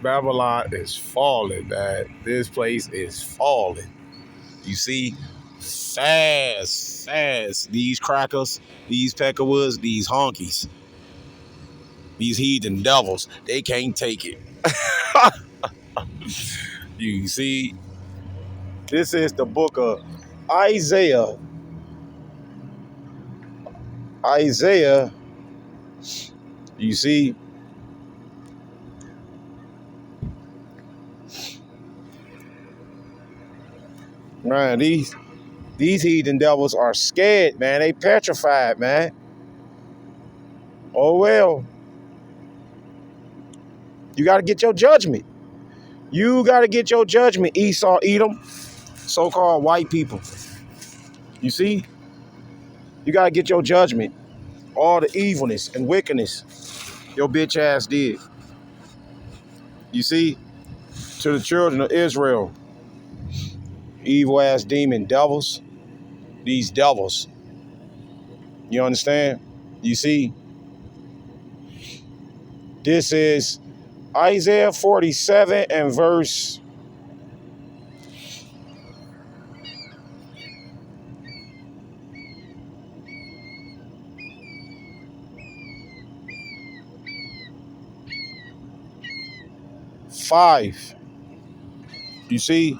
Babylon is falling, man. This place is falling. You see, fast, fast. These crackers, these peckerwoods, these honkies, these heathen devils, they can't take it. You see, this is the book of Isaiah. Isaiah, you see, man, these heathen devils are scared, man. They petrified, man. Oh well. You got to get your judgment. You got to get your judgment, Esau, Edom, so-called white people. You see? You got to get your judgment. All the evilness and wickedness your bitch ass did. You see? To the children of Israel. Evil ass demon devils. These devils. You understand? You see? This is Isaiah 47 and verse 5. You see?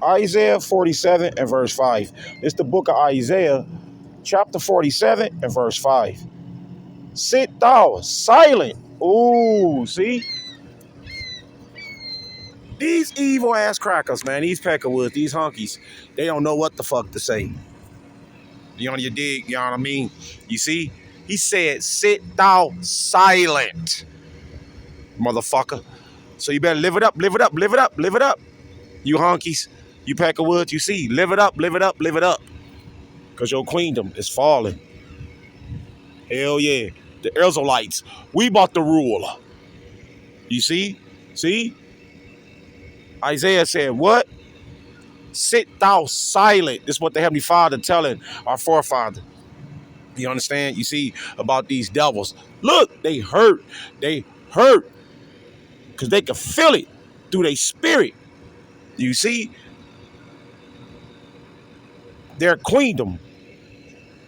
Isaiah 47 and verse 5. It's the book of Isaiah, chapter 47 and verse 5. Sit thou silent. Ooh, see? These evil ass crackers, man, these peckerwoods, these honkies, they don't know what the fuck to say. You on your dig, you know what I mean? You see? He said, sit thou silent, motherfucker. So you better live it up, live it up, live it up, live it up. You honkies, you peckerwoods, you see, live it up, live it up, live it up. Because your queendom is falling. Hell yeah. The Israelites, we bought the rule. You see? See? Isaiah said, what? Sit thou silent. This is what the Heavenly Father telling our forefather. You understand? You see about these devils. Look, they hurt. They hurt. Because they can feel it through their spirit. You see? Their queendom,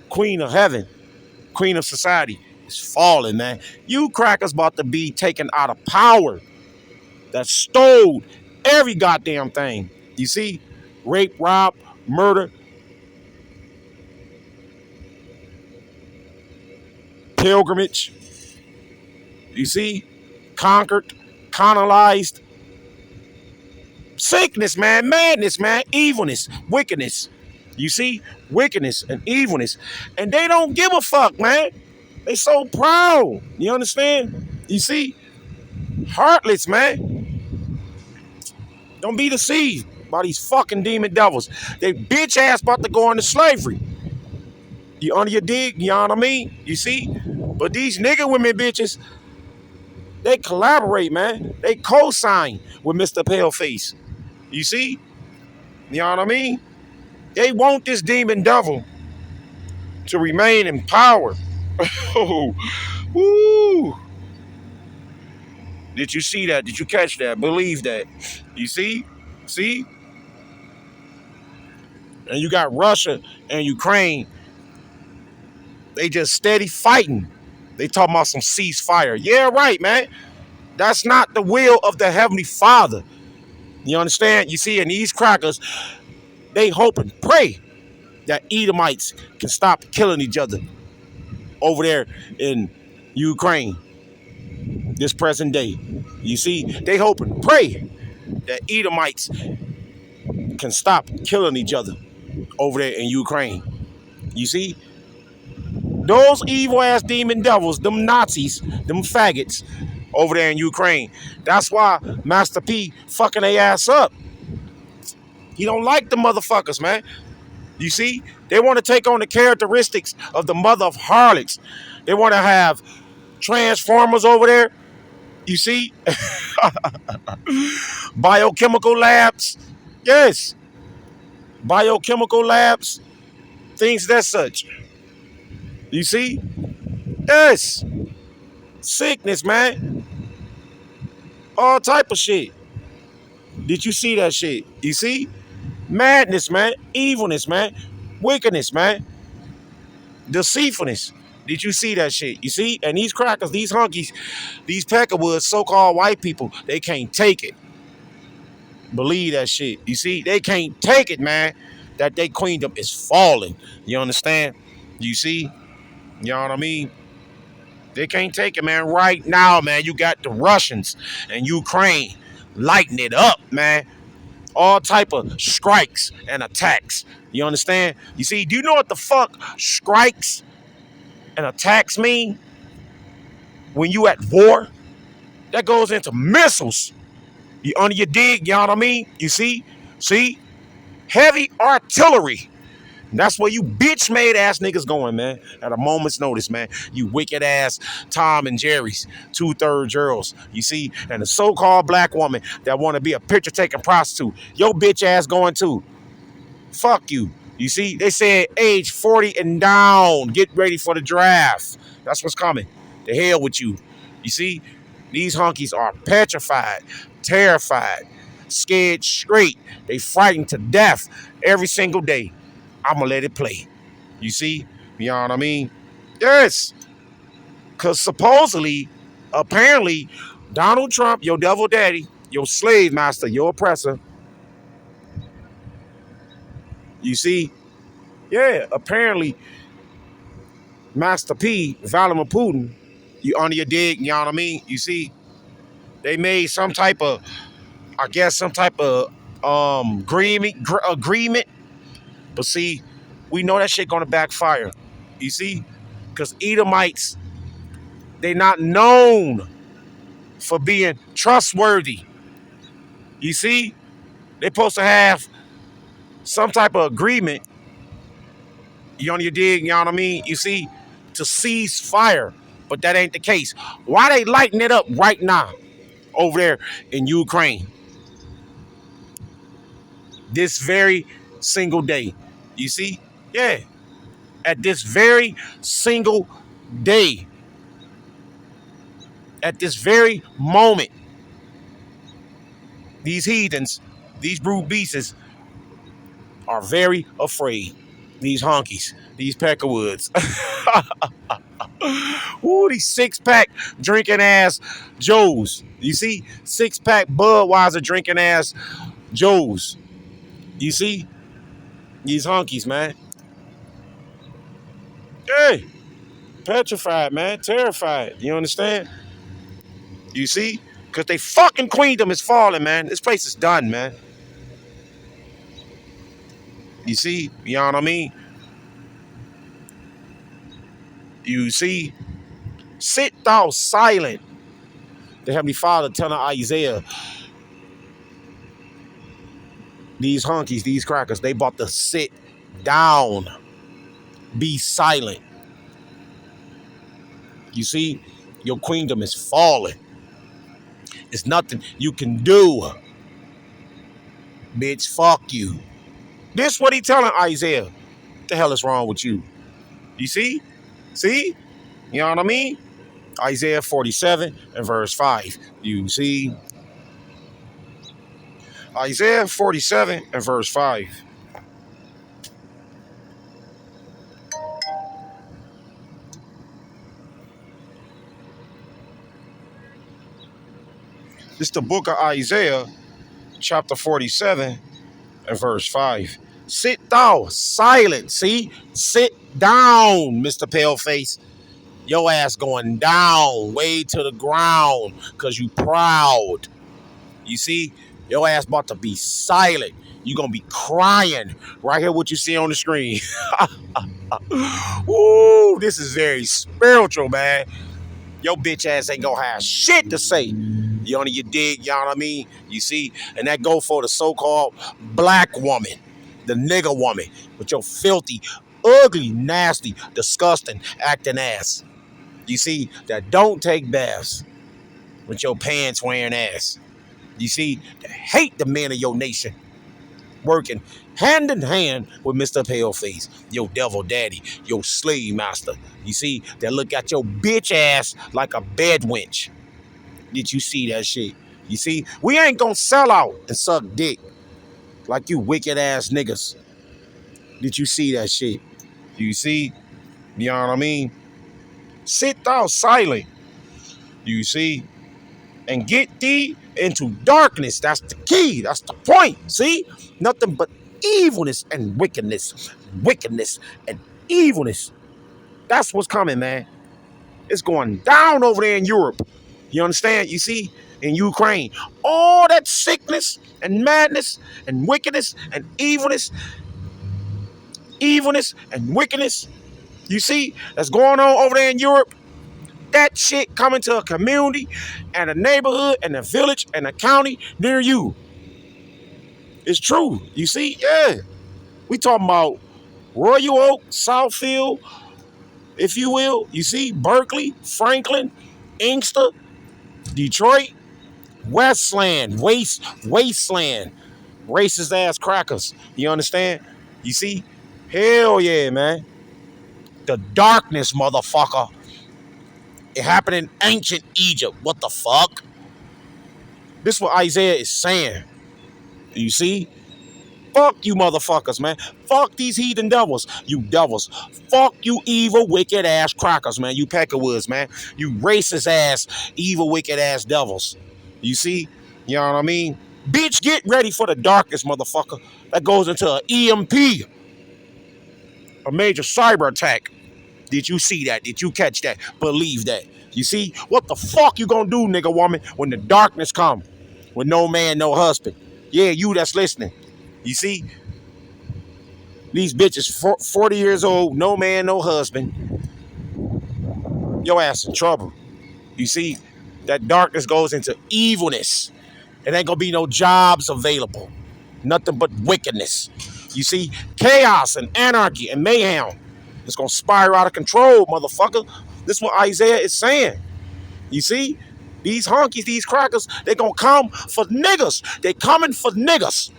queen of heaven, queen of society, is falling, man. You crackers about to be taken out of power. That stole every goddamn thing. You see? Rape, rob, murder, pilgrimage. You see? Conquered, colonized. Sickness, man, madness, man, evilness, wickedness. You see? Wickedness and evilness. And they don't give a fuck, man. They so proud. You understand? You see? Heartless, man. Don't be deceived by these fucking demon devils. They bitch ass about to go into slavery. You under your dig? You know what I mean? You see? But these nigga women bitches, they collaborate, man. They co-sign with Mr. Paleface. You see? You know what I mean? They want this demon devil to remain in power. Oh, woo. Did you see that? Did you catch that? Believe that? You see? See? And you got Russia and Ukraine. They just steady fighting. They talking about some ceasefire. Yeah, right, man. That's not the will of the Heavenly Father. You understand? You see, and these crackers, they hope and pray that Edomites can stop killing each other over there in Ukraine this present day. You see, they hope and pray that Edomites can stop killing each other over there in Ukraine. You see, those evil ass demon devils, them Nazis, them faggots over there in Ukraine. That's why Master P fucking their ass up. He don't like the motherfuckers, man. You see, they want to take on the characteristics of the mother of harlots. They want to have transformers over there. You see, biochemical labs. Yes, biochemical labs, things that such. You see, yes, sickness, man. All type of shit. Did you see that shit? You see? Madness, man. Evilness, man. Wickedness, man. Deceitfulness. Did you see that shit? You see? And these crackers, these hunkies, these peckerwoods, so-called white people, they can't take it. Believe that shit. You see? They can't take it, man. That they queendom is falling. You understand? You see? You know what I mean? They can't take it, man. Right now, man, you got the Russians and Ukraine lighting it up, man. All type of strikes and attacks. You understand? You see, do you know what the fuck strikes and attacks mean? When you at war, that goes into missiles. You under your dig, you know what I mean? You see? See? Heavy artillery. That's where you bitch made ass niggas going, man. At a moment's notice, man. You wicked ass Tom and Jerry's, 2/3 girls. You see? And the so-called black woman that want to be a picture taking prostitute. Your bitch ass going too. Fuck you. You see? They said age 40 and down. Get ready for the draft. That's what's coming. The hell with you. You see? These hunkies are petrified, terrified, scared straight. They frightened to death every single day. I'm going to let it play. You see? You know what I mean? Yes. Because supposedly, apparently, Donald Trump, your devil daddy, your slave master, your oppressor, you see? Yeah, apparently, Master P, Vladimir Putin, you under your dig, you know what I mean? You see? They made some type of, I guess, some type of agreement. But see, we know that shit gonna backfire. You see? Because Edomites, they not known for being trustworthy. You see? They supposed to have some type of agreement. You on your dig, you know what I mean? You see? To cease fire. But that ain't the case. Why they lighting it up right now over there in Ukraine? This very single day. You see? Yeah. At this very single day. At this very moment. These heathens, these brute beasts are very afraid. These honkies, these peckerwoods. Ooh, these six-pack drinking ass Joes. You see? Six-pack Budweiser drinking ass Joes. You see? These honkies, man. Hey, petrified, man. Terrified. You understand? You see? Because they fucking queendom is falling, man. This place is done, man. You see? You know what I mean? You see? Sit thou silent. The Heavenly Father telling Isaiah, these honkies, these crackers, they about to sit down. Be silent. You see? Your queendom is falling. It's nothing you can do. Bitch, fuck you. This what he telling Isaiah. What the hell is wrong with you? You see? See? You know what I mean? Isaiah 47 and verse 5. You see? Isaiah 47 and verse 5. It's the book of Isaiah, chapter 47 and verse 5. Sit thou silent. See? Sit down, Mr. Paleface. Your ass going down, way to the ground, because you proud. You see? Your ass about to be silent. You going to be crying. Right here, what you see on the screen. Ooh, this is very spiritual, man. Your bitch ass ain't gonna have shit to say. You only you dig, you know what I mean? You see? And that go for the so-called black woman, the nigger woman, with your filthy, ugly, nasty, disgusting acting ass. You see? That don't take baths with your pants wearing ass. You see? That hate the men of your nation. Working hand in hand with Mr. Paleface, your devil daddy, your slave master. You see, that look at your bitch ass like a bed wench. Did you see that shit? You see, we ain't gonna sell out and suck dick like you wicked ass niggas. Did you see that shit? You see? You know what I mean? Sit thou silent. You see? And get thee into darkness. That's the key. That's the point. See? Nothing but evilness and wickedness. Wickedness and evilness. That's what's coming, man. It's going down over there in Europe. You understand? You see? In Ukraine. All that sickness and madness and wickedness and evilness and wickedness. You see? That's going on over there in Europe. That shit coming to a community and a neighborhood and a village and a county near you. It's true. You see? Yeah. We talking about Royal Oak, Southfield, if you will. You see? Berkeley, Franklin, Inkster, Detroit, Wasteland, racist ass crackers. You understand? You see? Hell yeah, man. The darkness, motherfucker. It happened in ancient Egypt. What the fuck? This is what Isaiah is saying. You see? Fuck you motherfuckers, man. Fuck these heathen devils. You devils. Fuck you evil, wicked ass crackers, man. You peckerwoods, man. You racist ass, evil, wicked ass devils. You see? You know what I mean? Bitch, get ready for the darkness, motherfucker. That goes into an EMP. A major cyber attack. Did you see that? Did you catch that? Believe that. You see? What the fuck you gonna do, nigga woman, when the darkness come? With no man, no husband. Yeah, you that's listening. You see? These bitches 40 years old, no man, no husband. Your ass in trouble. You see? That darkness goes into evilness. It ain't gonna be no jobs available. Nothing but wickedness. You see? Chaos and anarchy and mayhem. It's gonna spiral out of control, motherfucker. This is what Isaiah is saying. You see? These honkies, these crackers, they gonna come for niggas. They coming for niggas.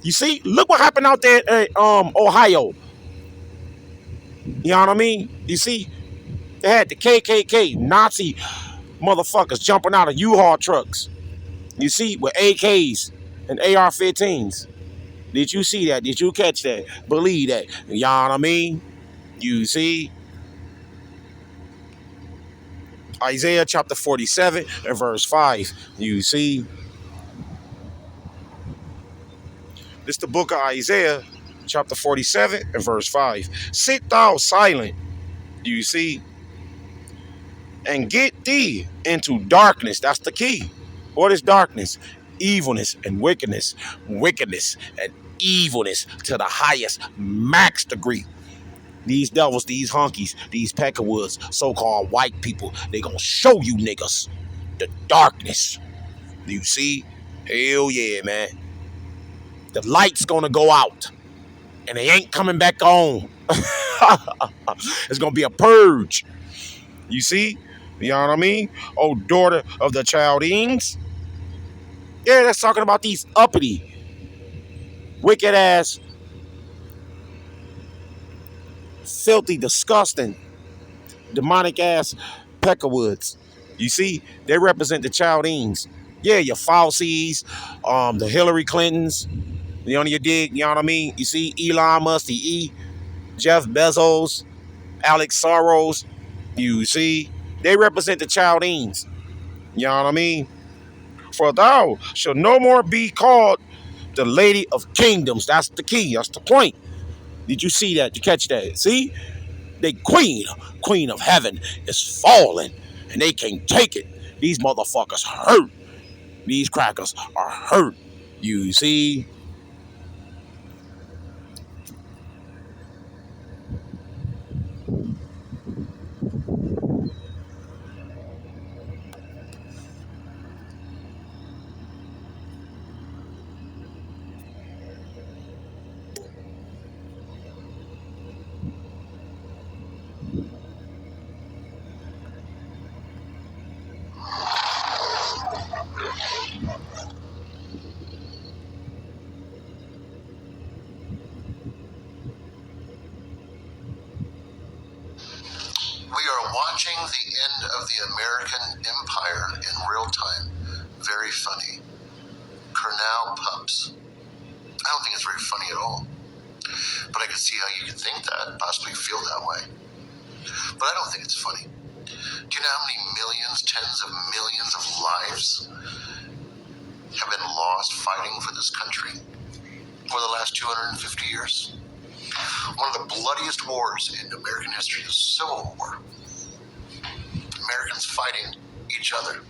You see? Look what happened out there in Ohio. You know what I mean? You see? They had the KKK, Nazi motherfuckers jumping out of U-Haul trucks. You see? With AKs and AR-15s. Did you see that? Did you catch that? Believe that. You know what I mean? You see? Isaiah chapter 47 and verse 5. You see? This is the book of Isaiah chapter 47 and verse 5. Sit thou silent. You see? And get thee into darkness. That's the key. What is darkness? Evilness and wickedness. Wickedness and evilness to the highest max degree. These devils, these honkies, these peckerwoods, so-called white people, they gonna show you niggas the darkness. You see? Hell yeah, man. The light's gonna go out and they ain't coming back on. It's gonna be a purge. You see? You know what I mean? Oh, daughter of the Chaldeans. Yeah, that's talking about these uppity, wicked ass, filthy, disgusting, demonic ass peckerwoods. You see? They represent the Chaldeans. Yeah, your Faucis, the Hillary Clintons. You know your dig? You know what I mean? You see? Elon Musk, the E, Jeff Bezos, Alex Soros. You see? They represent the Chaldeans. You know what I mean? For thou shalt no more be called the Lady of Kingdoms. That's the key. That's the point. Did you see that? Did you catch that? See? They queen of heaven is falling and they can't take it. These motherfuckers hurt. These crackers are hurt. You see? We are watching the end of the American empire in real time. very funny. Cornell pups. I don't think it's very funny at all. But I can see how you can think that, possibly feel that way. But I don't think it's funny. Do you know how many millions, tens of millions of lives have been lost fighting for this country for the last 250 years? One of the bloodiest wars in American history, the Civil War. Americans fighting each other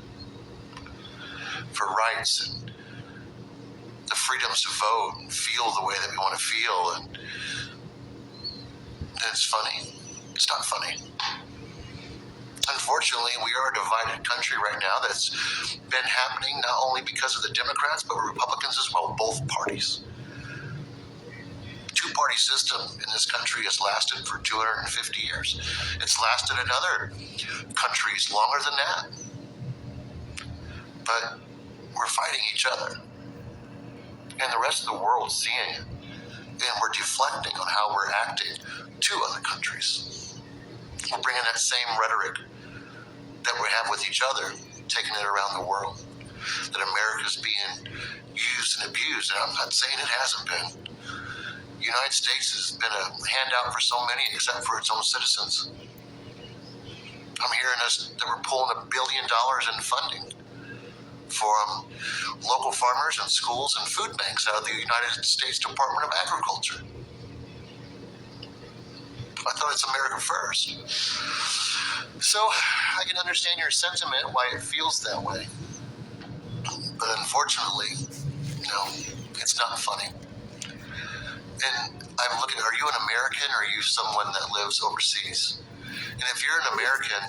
for rights and the freedoms to vote and feel the way that we want to feel. And it's funny. It's not funny. Unfortunately, we are a divided country right now. That's been happening not only because of the Democrats, but Republicans as well, both parties. Two-party system in this country has lasted for 250 years. It's lasted in other countries longer than that. But we're fighting each other. And the rest of the world's seeing it. And we're deflecting on how we're acting to other countries. We're bringing that same rhetoric that we have with each other, taking it around the world. That America's being used and abused. And I'm not saying it hasn't been. The United States has been a handout for so many, except for its own citizens. I'm hearing that we're pulling $1 billion in funding from local farmers and schools and food banks out of the United States Department of Agriculture. I thought it's America first. So I can understand your sentiment, why it feels that way. But unfortunately, it's not funny. And I'm looking, are you an American or are you someone that lives overseas? And if you're an American,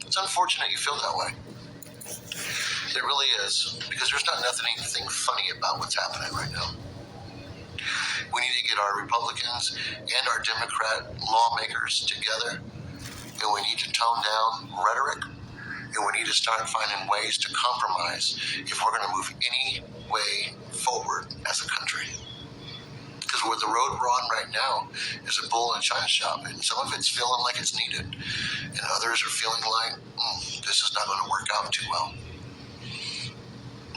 it's unfortunate you feel that way. It really is, because there's not anything funny about what's happening right now. We need to get our Republicans and our Democrat lawmakers together, and we need to tone down rhetoric, and we need to start finding ways to compromise if we're going to move any way forward as a country. Because with the road we're on right now is a bull in a china shop, and some of it's feeling like it's needed, and others are feeling like, this is not going to work out too well.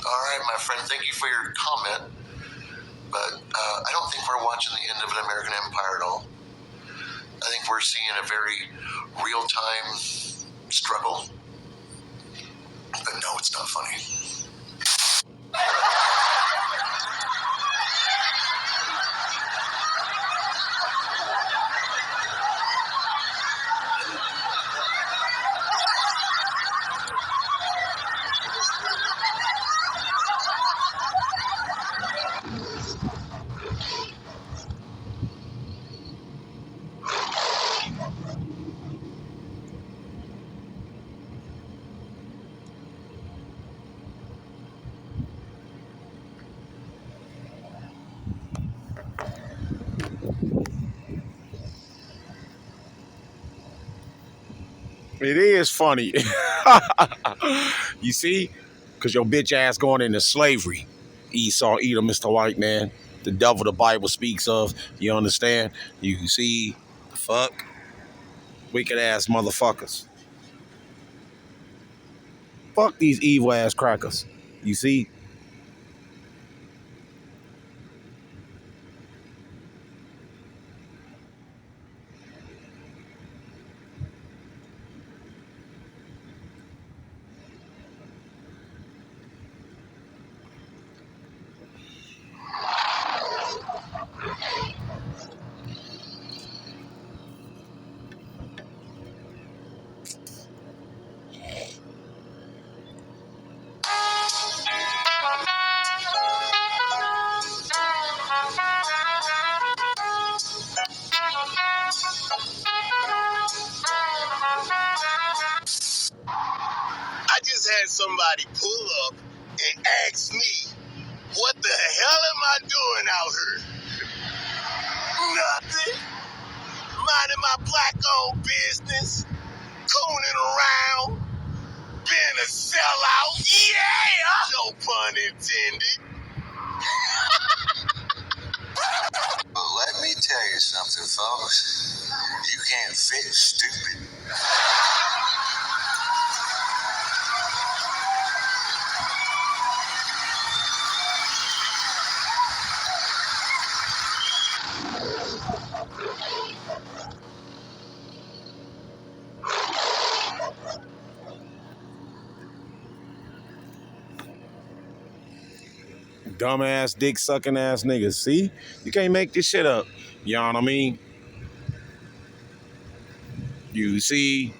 All right, my friend, thank you for your comment, but I don't think we're watching the end of an American empire at all. I think we're seeing a very real-time struggle, but no, it's not funny. It is funny. You see? Because your bitch ass going into slavery. Esau, Edom, Mr. White Man. The devil the Bible speaks of. You understand? You can see, fuck. Wicked ass motherfuckers. Fuck these evil ass crackers. You see? I just had somebody pull up and ask me, what the hell am I doing out here? Nothing. Minding my black-owned business. Cooning around. Being a sellout. Yeah! No pun intended. Well, let me tell you something, folks. You can't fit stupid. Dumbass, dick sucking ass niggas. See? You can't make this shit up. You know what I mean? You see?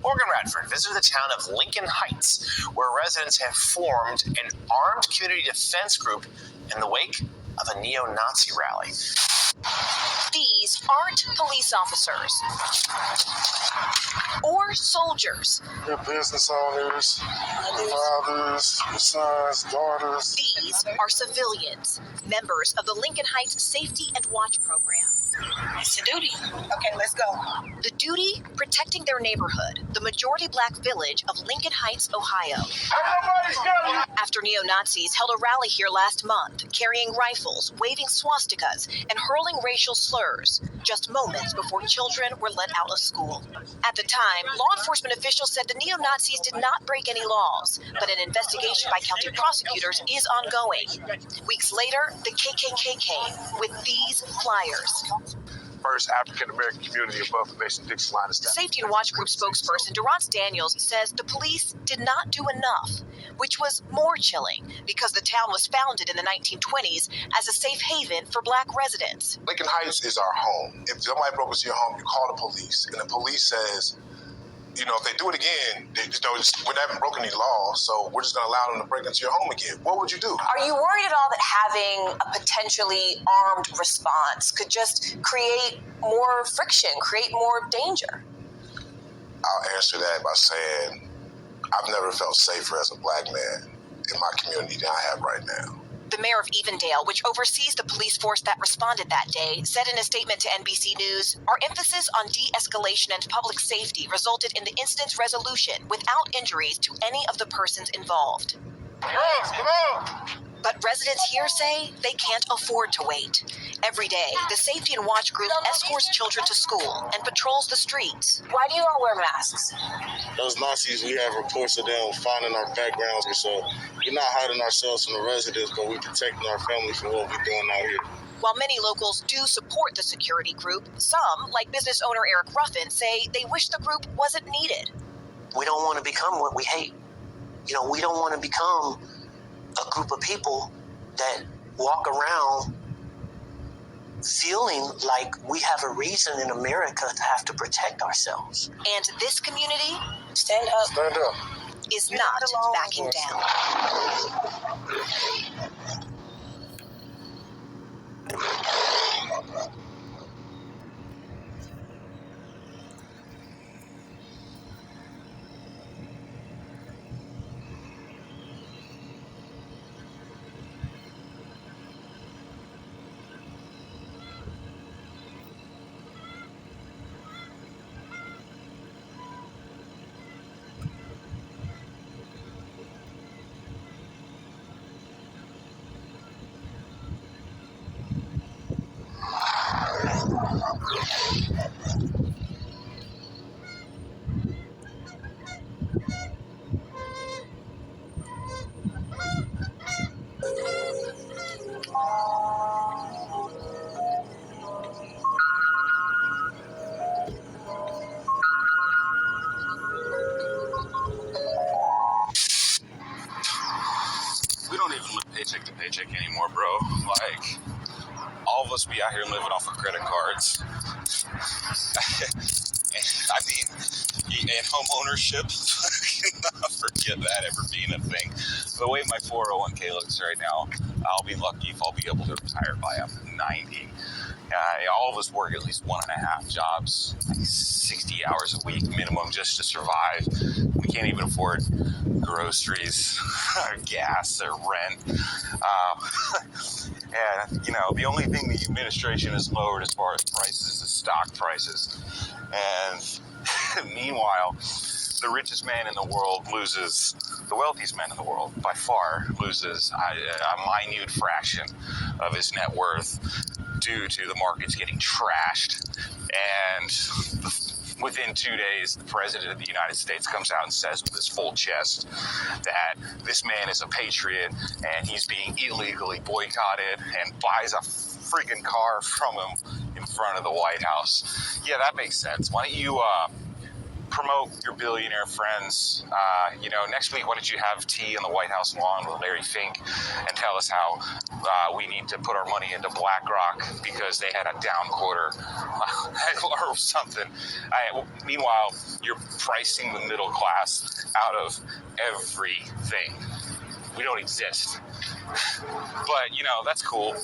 Morgan Radford visited the town of Lincoln Heights, where residents have formed an armed community defense group in the wake of a neo-Nazi rally. These aren't police officers or soldiers. They're business owners, fathers, sons, daughters. These are civilians, members of the Lincoln Heights Safety and Watch Program. It's a duty. Okay, let's go. The duty, protecting their neighborhood, the majority black village of Lincoln Heights, Ohio. After neo-Nazis held a rally here last month, carrying rifles, waving swastikas, and hurling racial slurs, just moments before children were let out of school. At the time, law enforcement officials said the neo-Nazis did not break any laws, but an investigation by county prosecutors is ongoing. Weeks later, the KKK came with these flyers. First African-American community above the Mason-Dixon line is The Safety and Watch Group spokesperson, Durance Daniels, says the police did not do enough, which was more chilling because the town was founded in the 1920s as a safe haven for black residents. Lincoln Heights is our home. If somebody broke into your home, you call the police, and the police says, you know, if they do it again, we haven't broken any laws, so we're just going to allow them to break into your home again. What would you do? Are you worried at all that having a potentially armed response could just create more friction, create more danger? I'll answer that by saying I've never felt safer as a black man in my community than I have right now. The mayor of Evendale, which oversees the police force that responded that day, said in a statement to NBC News, "Our emphasis on de-escalation and public safety resulted in the incident's resolution without injuries to any of the persons involved." Come on! But residents here say they can't afford to wait. Every day, the Safety and Watch Group escorts children to school and patrols the streets. Why do you all wear masks? Those Nazis, we have reports of them finding our backgrounds, so we're not hiding ourselves from the residents, but we're protecting our family from what we're doing out here. While many locals do support the security group, some, like business owner Eric Ruffin, say they wish the group wasn't needed. We don't want to become what we hate. You know, we don't want to become a group of people that walk around feeling like we have a reason in America to have to protect ourselves. And this community Stand up. Stand up. is not backing down. We don't even live paycheck to paycheck anymore, bro. Like, all of us be out here living off of credit cards. I mean, and home ownership, forget that ever being a thing. The way my 401k looks right now, I'll be lucky if I'll be able to retire by I'm 90. All of us work at least 1.5 jobs, like 60 hours a week minimum just to survive. We can't even afford groceries, gas, or rent. And, you know, the only thing the administration has lowered as far as prices is stock prices. And meanwhile, the richest man in the world loses, the wealthiest man in the world by far loses a minute fraction of his net worth due to the markets getting trashed. And within 2 days, the president of the United States comes out and says with his full chest that this man is a patriot and he's being illegally boycotted, and buys a freaking car from him in front of the White House. Yeah, that makes sense. Why don't you promote your billionaire friends? Next week, why don't you have tea on the White House lawn with Larry Fink and tell us how we need to put our money into BlackRock because they had a down quarter or something. Meanwhile, you're pricing the middle class out of everything. We don't exist. But, that's cool.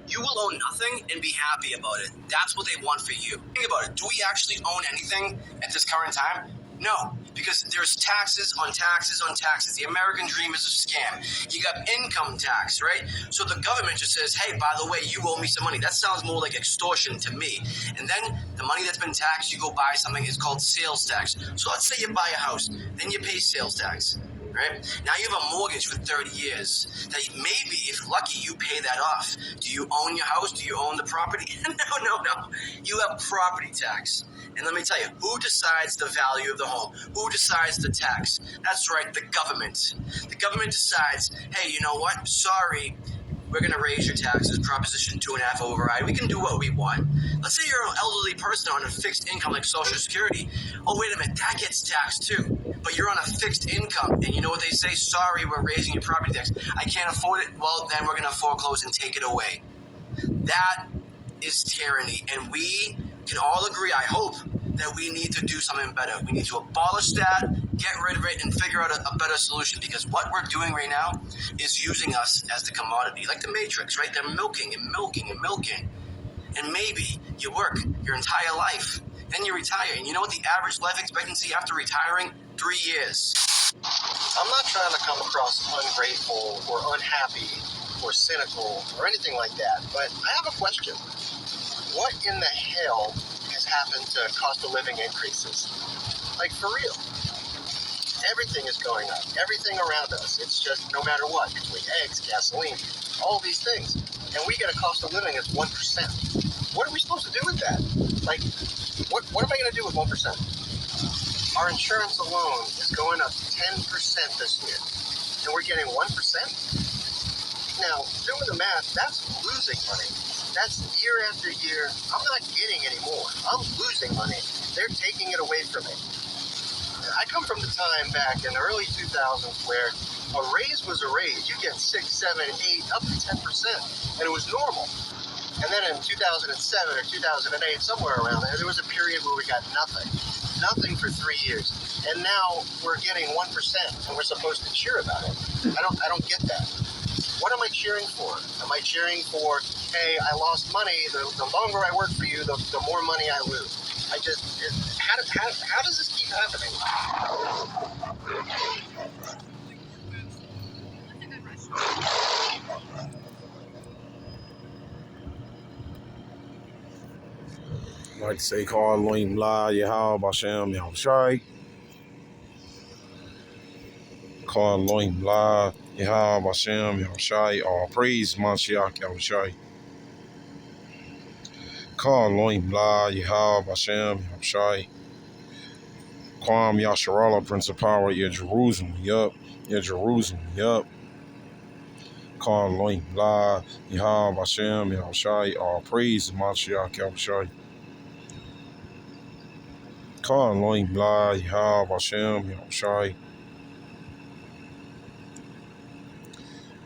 You will own nothing and be happy about it. That's what they want for you. Think about it. Do we actually own anything at this current time? No, because there's taxes on taxes on taxes. The American dream is a scam. You got income tax, right? So the government just says, hey, by the way, you owe me some money. That sounds more like extortion to me. And then the money that's been taxed, you go buy something, it's called sales tax. So let's say you buy a house, then you pay sales tax. Right? Now you have a mortgage for 30 years. Now maybe, if lucky, you pay that off. Do you own your house? Do you own the property? No. You have property tax. And let me tell you, who decides the value of the home? Who decides the tax? That's right, the government. The government decides, hey, you know what? Sorry, we're going to raise your taxes, Proposition 2.5 override. We can do what we want. Let's say you're an elderly person on a fixed income like Social Security. Oh, wait a minute, that gets taxed too. But you're on a fixed income, and you know what they say? Sorry, we're raising your property tax. I can't afford it. Well, then we're going to foreclose and take it away. That is tyranny, and we can all agree, I hope, that we need to do something better. We need to abolish that, get rid of it, and figure out a better solution, because what we're doing right now is using us as the commodity, like the Matrix, right? They're milking and milking and milking. And maybe you work your entire life, then you retire, and you know what the average life expectancy after retiring? 3 years. I'm not trying to come across ungrateful or unhappy or cynical or anything like that, but I have a question. What in the hell has happened to cost of living increases? Like, for real. Everything is going up. Everything around us. It's just no matter what, between eggs, gasoline, all these things. And we get a cost of living that's 1%. What are we supposed to do with that? Like, what am I going to do with 1%? Our insurance alone is going up 10% this year, and we're getting 1%? Now, doing the math, that's losing money. That's year after year. I'm not getting any more. I'm losing money. They're taking it away from me. I come from the time back in the early 2000s where a raise was a raise. You get 6, 7, 8, up to 10%, and it was normal. And then in 2007 or 2008, somewhere around there was a period where we got nothing. Nothing for 3 years. And now we're getting 1%, and we're supposed to cheer about it. I don't get that. What am I cheering for? Am I cheering for, hey, I lost money, the longer I work for you, the more money I lose? How does this keep happening? Like to say, call Elohim La, Yahal, Bashem, Yahushai. Call Elohim La, Yahal, Bashem, Yahushai. All praise, Mashiach, Yahushai. Call Elohim La, Yahal, Bashem, Yahushai. Kwam Yasharala, Prince of Power, yeah, Jerusalem, yup. Yeah, Jerusalem, yup. Call Elohim La, Yahal, Bashem, Yahushai. All praise, Mashiach, Yahushai. Call Elohim La, Yahal, Bashem, Yahushai.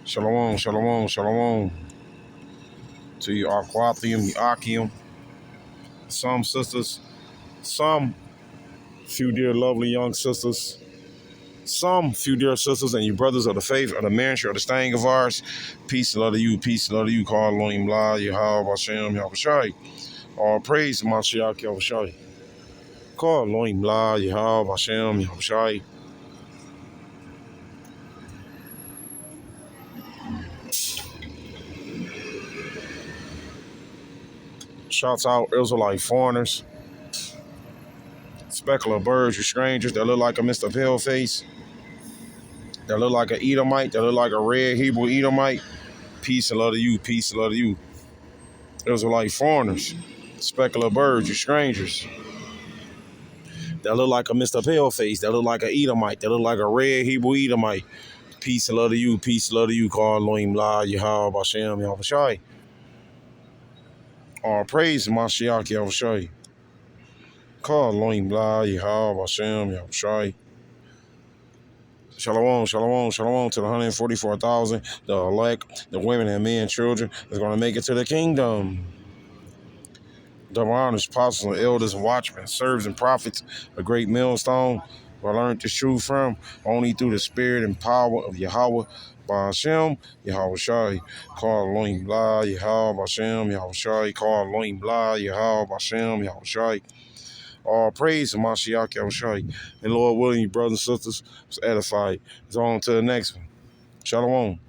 Shalom, shalom, shalom. To you, Aquathium, Akim. Some sisters, some few dear lovely young sisters, some few dear sisters and you brothers of the faith, of the ministry, of the staying of ours. Peace and love to you, peace and love to you. Call Elohim La, Yahweh, Hashem, Yahushai. All praise to Mashiach, Yahushai. Call Elohim La, Yahweh, Hashem, Yahushai. Shouts out Israelite foreigners. Speckle of birds, you strangers that look like a Mr. Paleface, that look like an Edomite, that look like a red Hebrew Edomite. Peace and love to you, peace and love to you. Those are like foreigners. Speckle of birds, you strangers. That look like a Mr. Paleface, that look like an Edomite, that look like a red Hebrew Edomite. Peace and love to you, peace and love to you. Call Elohim La, Yahweh, Bashem, Yahweh Shai. All praise Mashiach Yahweh Shai. Call Elohim La, Yahweh, Bashem, Yahweh Shai. Shalom, shalom, shalom to the 144,000, the elect, the women and men, children that's going to make it to the kingdom. Double honors, apostles, and elders, and watchmen, servants and prophets, a great millstone, where I learned this truth from, only through the spirit and power of Yahweh, Ba'ashem, Yahweh Shai. Call Elohim La, Yahweh, Ba'ashem, Yahweh Shai. Call Elohim La, Yahweh, Ba'ashem, Yahweh Shai. All praise to Mashiach Yahweh Shai. And Lord willing, you brothers and sisters, was edified. It's on to the next one. Shalom.